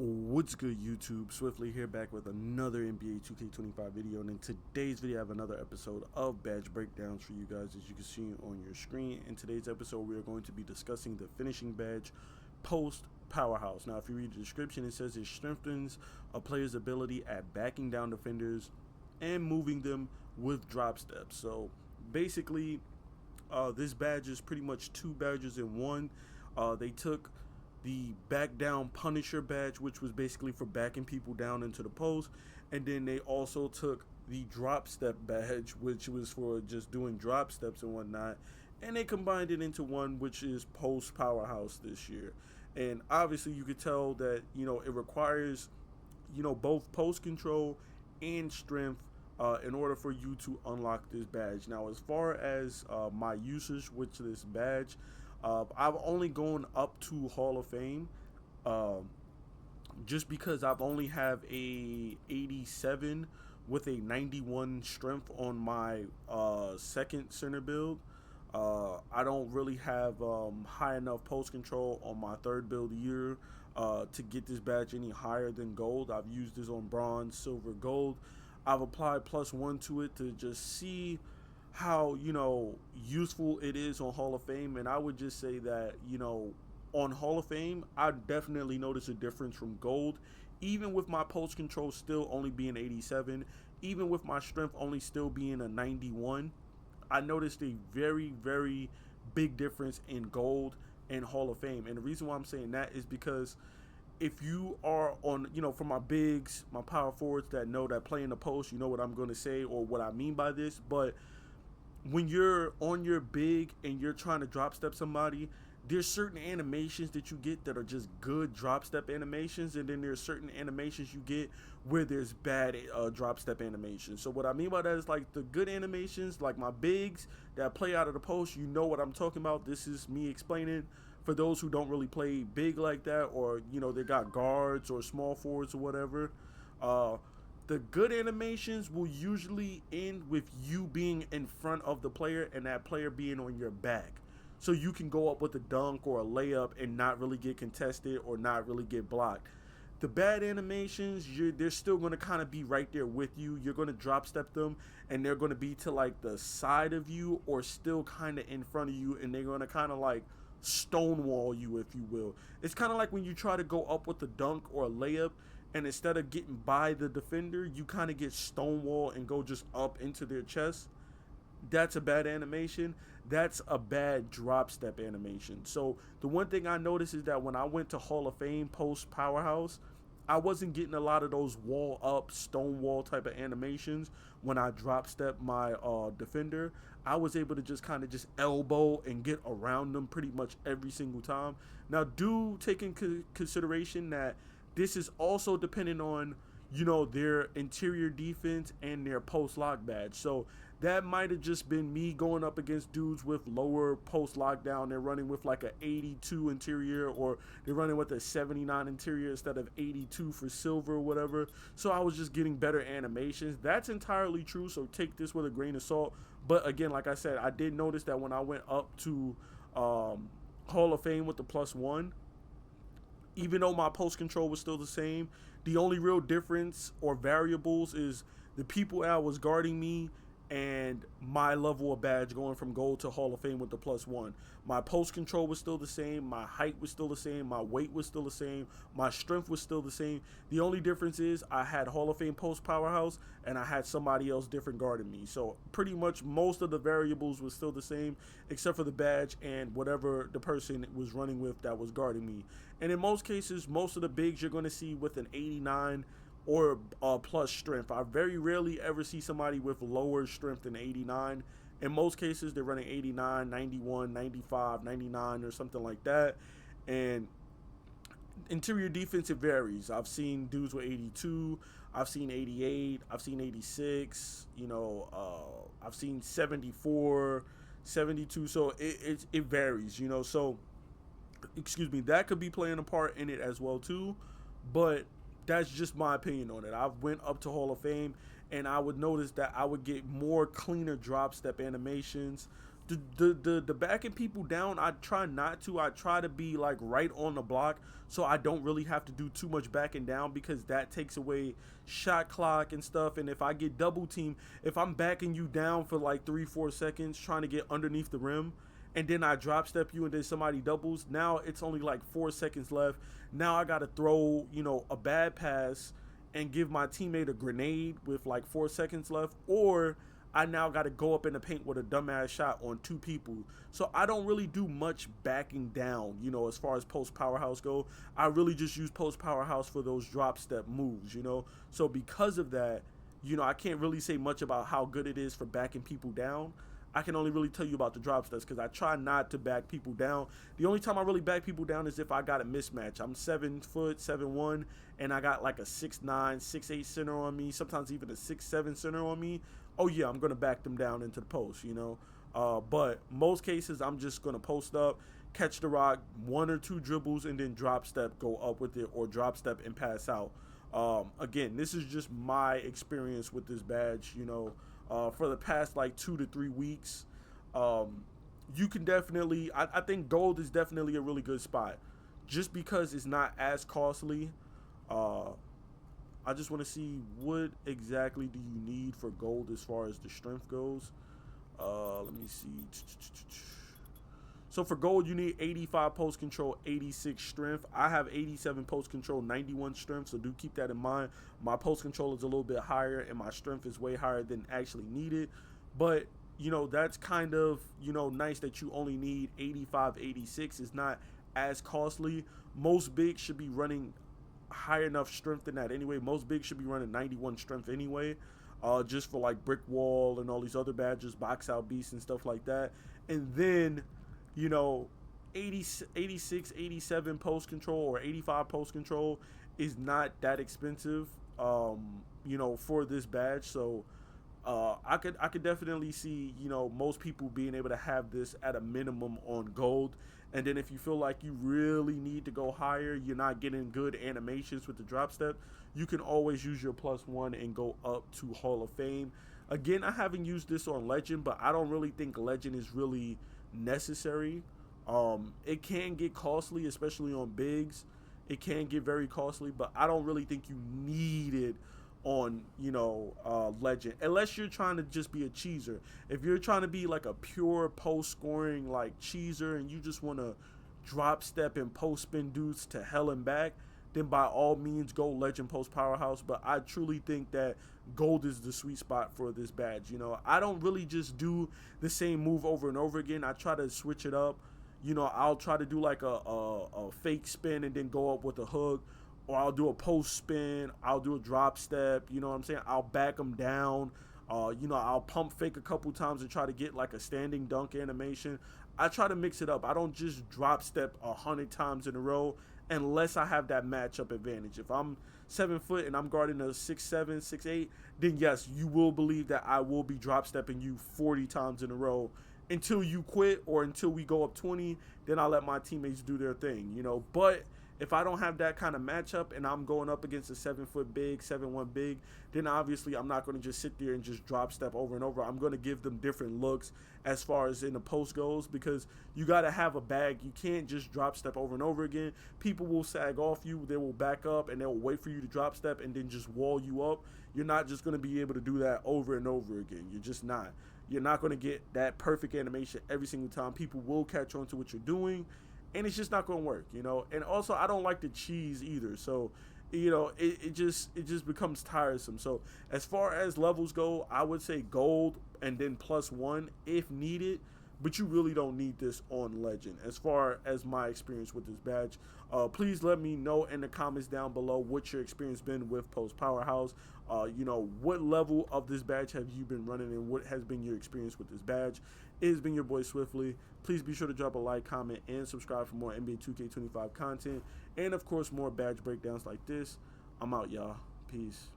What's good, YouTube? Swiftly here, back with another NBA 2K25 video, and in today's video I have another episode of badge breakdowns for you guys, as you can see on your screen. In today's episode we are going to be discussing the finishing badge post Powerhouse. Now if you read the description, it says it strengthens a player's ability at backing down defenders and moving them with drop steps. So basically this badge is pretty much two badges in one. They took the back down Punisher badge, which was basically for backing people down into the post, and then they also took the drop step badge, which was for just doing drop steps and whatnot, and they combined it into one, which is post Powerhouse this year. And obviously you could tell that it requires both post control and strength in order for you to unlock this badge. Now as far as my usage with this badge, I've only gone up to Hall of Fame, just because I've only have a 87 with a 91 strength on my second center build. I don't really have high enough post control on my third build year to get this badge any higher than gold. I've used this on bronze, silver, gold. I've applied +1 to it to just see how useful it is on Hall of Fame, and I would just say that on Hall of Fame I definitely notice a difference from gold, even with my post control still only being 87, even with my strength only still being a 91. I noticed a very big difference in gold and Hall of Fame. And the reason why I'm saying that is because if you are on, for my bigs, my power forwards that know that play in the post, you know what I'm going to say or what I mean by this. But when you're on your big and you're trying to drop step somebody, there's certain animations that you get that are just good drop step animations, and then there's certain animations you get where there's bad drop step animations. So what I mean by that is, like, the good animations, like my bigs that play out of the post, you know what I'm talking about. This is me explaining for those who don't really play big like that, or they got guards or small forwards or whatever. The good animations will usually end with you being in front of the player and that player being on your back, so you can go up with a dunk or a layup and not really get contested or not really get blocked. The bad animations, they're still going to kind of be right there with you. You're going to drop step them and they're going to be to like the side of you or still kind of in front of you, and they're going to kind of like stonewall you, if you will. It's kind of like when you try to go up with a dunk or a layup, and instead of getting by the defender, you kind of get stonewall and go just up into their chest. That's a bad animation. That's a bad drop step animation. So the one thing I noticed is that when I went to Hall of Fame post Powerhouse, I wasn't getting a lot of those wall up, stonewall type of animations when I drop step my defender. I was able to just kind of just elbow and get around them pretty much every single time. Now do take in consideration that this is also dependent on their interior defense and their post lock badge. So that might have just been me going up against dudes with lower post lockdown. They're running with like a 82 interior, or they're running with a 79 interior instead of 82 for silver or whatever. So I was just getting better animations. That's entirely true, so take this with a grain of salt. But again, like I said, I did notice that when I went up to Hall of Fame with the +1, even though my post control was still the same, the only real difference or variables is the people that was guarding me and my level of badge going from gold to Hall of Fame with the +1. My post control was still the same, my height was still the same, my weight was still the same, my strength was still the same. The only difference is I had Hall of Fame post Powerhouse and I had somebody else different guarding me. So pretty much most of the variables was still the same, except for the badge and whatever the person was running with that was guarding me. And in most cases, most of the bigs you're going to see with an 89 or plus strength. I very rarely ever see somebody with lower strength than 89. In most cases, they're running 89, 91, 95, 99, or something like that. And interior defense, it varies. I've seen dudes with 82, I've seen 88, I've seen 86, I've seen 74, 72. So it varies, so excuse me, that could be playing a part in it as well too. But that's just my opinion on it. I went up to Hall of Fame and I would notice that I would get more cleaner drop step animations. The backing people down, I try not to. I try to be like right on the block, so I don't really have to do too much backing down, because that takes away shot clock and stuff. And if I get double team, if I'm backing you down for like 3-4 seconds trying to get underneath the rim, and then I drop step you and then somebody doubles, now it's only like 4 seconds left. Now I gotta throw, a bad pass and give my teammate a grenade with like 4 seconds left, or I now got to go up in the paint with a dumbass shot on two people. So I don't really do much backing down, as far as post powerhouse go. I really just use post powerhouse for those drop step moves. So because of that, I can't really say much about how good it is for backing people down. I can only really tell you about the drop steps, because I try not to back people down. The only time I really back people down is if I got a mismatch. I'm 7 foot, 7'1", and I got like a 6'9", 6'8" center on me, sometimes even a 6'7" center on me. Oh yeah, I'm gonna back them down into the post. But most cases, I'm just gonna post up, catch the rock, 1 or 2 dribbles, and then drop step, go up with it, or drop step and pass out. Again, this is just my experience with this badge. For the past like 2 to 3 weeks. You can definitely, I think gold is definitely a really good spot, just because it's not as costly. I just want to see, what exactly do you need for gold as far as the strength goes. Let me see. So for gold, you need 85 post control, 86 strength. I have 87 post control, 91 strength, so do keep that in mind. My post control is a little bit higher, and my strength is way higher than actually needed. But, that's kind of, nice that you only need 85, 86. It's not as costly. Most bigs should be running high enough strength than that anyway. Most bigs should be running 91 strength anyway. Just for like brick wall and all these other badges, box out beasts and stuff like that. And then 80, 86, 87 post control or 85 post control is not that expensive, for this badge. So I could definitely see, most people being able to have this at a minimum on gold. And then if you feel like you really need to go higher, you're not getting good animations with the drop step, you can always use your +1 and go up to Hall of Fame. Again, I haven't used this on Legend, but I don't really think Legend is really necessary. It can get costly, especially on bigs. It can get very costly, but I don't really think you need it on Legend, unless you're trying to just be a cheeser. If you're trying to be like a pure post scoring like cheeser, and you just want to drop step and post spin dudes to hell and back, then by all means go Legend post powerhouse. But I truly think that gold is the sweet spot for this badge. I don't really just do the same move over and over again. I try to switch it up. I'll try to do like a fake spin and then go up with a hook, or I'll do a post spin, I'll do a drop step, you know what I'm saying? I'll back them down, I'll pump fake a couple times and try to get like a standing dunk animation. I try to mix it up. I don't just drop step 100 times in a row unless I have that matchup advantage. If I'm 7 foot and I'm guarding a 6'7", 6'8", then yes, you will believe that I will be drop stepping you 40 times in a row until you quit or until we go up 20. Then I'll let my teammates do their thing, But if I don't have that kind of matchup and I'm going up against a 7 foot big, 7'1" big, then obviously I'm not going to just sit there and just drop step over and over. I'm going to give them different looks as far as in the post goes, because you got to have a bag. You can't just drop step over and over again. People will sag off you. They will back up and they'll wait for you to drop step and then just wall you up. You're not just going to be able to do that over and over again. You're just not. You're not going to get that perfect animation every single time. People will catch on to what you're doing, and it's just not going to work, And also, I don't like the cheese either, so it just becomes tiresome. So as far as levels go, I would say gold and then +1 if needed, but you really don't need this on Legend. As far as my experience with this badge, please let me know in the comments down below what your experience been with Post Powerhouse. What level of this badge have you been running, and what has been your experience with this badge? It has been your boy Swiftly. Please be sure to drop a like, comment, and subscribe for more NBA 2K25 content, and of course more badge breakdowns like this. I'm out, y'all. Peace.